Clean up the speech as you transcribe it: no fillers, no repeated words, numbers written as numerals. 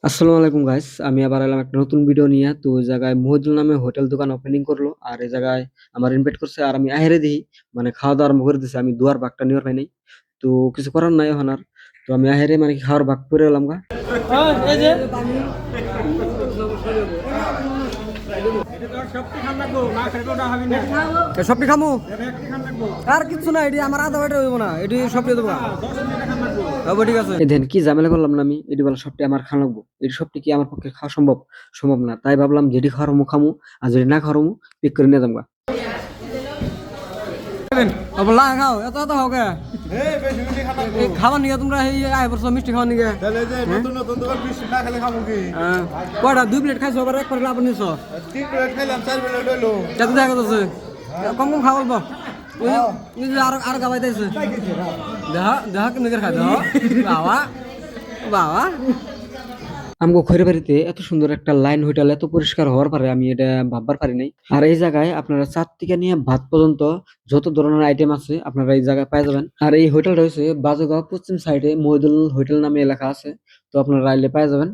আসসালামু আলাইকুম গাইস, আমি আবার এলাম একটা নতুন ভিডিও নিয়ে। তো ওই জায়গায় মহিদুল নামে হোটেল দোকান ওপেনিং করলো, আর এই জায়গায় আমার ইনভাইট করছে, আর আমি আহেরে দিই মানে খাওয়া দাওয়ার আরম্ভ করে দিছে। আমি দুয়ার ভাগটা নিয়ে পাই নাই, তো কিছু করার নাই এখন আর। তো আমি আহেরে মানে কি খাওয়ার ভাগ করে এলাম গা। সবটি খামু আর কিছু না, এটি আমার আধা বাটা হইব না, এটি সবটি দেবো। ঠিক আছে, এই দেন কি ঝামেলা করলাম না আমি। এটি বলে সবটি আমার খাওয়া লাগবো, এটি সবটি কি আমার পক্ষে খাওয়া সম্ভব সম্ভব না। তাই ভাবলাম যেটি খাওয়ার মু খামু, আর যদি না খাওয়ার মু পিক করে নিয়ে যাবো। খাও এত এত হোক খাবার নিয়ে তোমরা আয় বছর মিষ্টি খাওয়ার নিয়ে কয়টা 2 প্লেট খাইছো, আবার 1 প্লেট লাভ নিছো। 3 প্লেট খাইলাম, 4 প্লেট হইলো। কত দেখা যাচ্ছে, কম কম খাওয়া বলবো। আর গাবাই দিয়েছে দেখা দেখা কিন্তু খাই দাও বাবা বাবা। আমগো খৈরে বাড়িতে এত সুন্দর একটা লাইন হোটেল এত পরিষ্কার হওয়ার পরে আমি এটা ভাববার পারি নাই। আর এই জায়গায় আপনারা চার থেকে নিয়ে ভাত পর্যন্ত যত ধরনের আইটেম আছে আপনারা এই জায়গায় পাই যাবেন। আর এই হোটেলটা হচ্ছে বাজুগাঁও পশ্চিম সাইডে মহিদুল হোটেল নামে এলাকা আছে, তো আপনারা আইলে পাই যাবেন।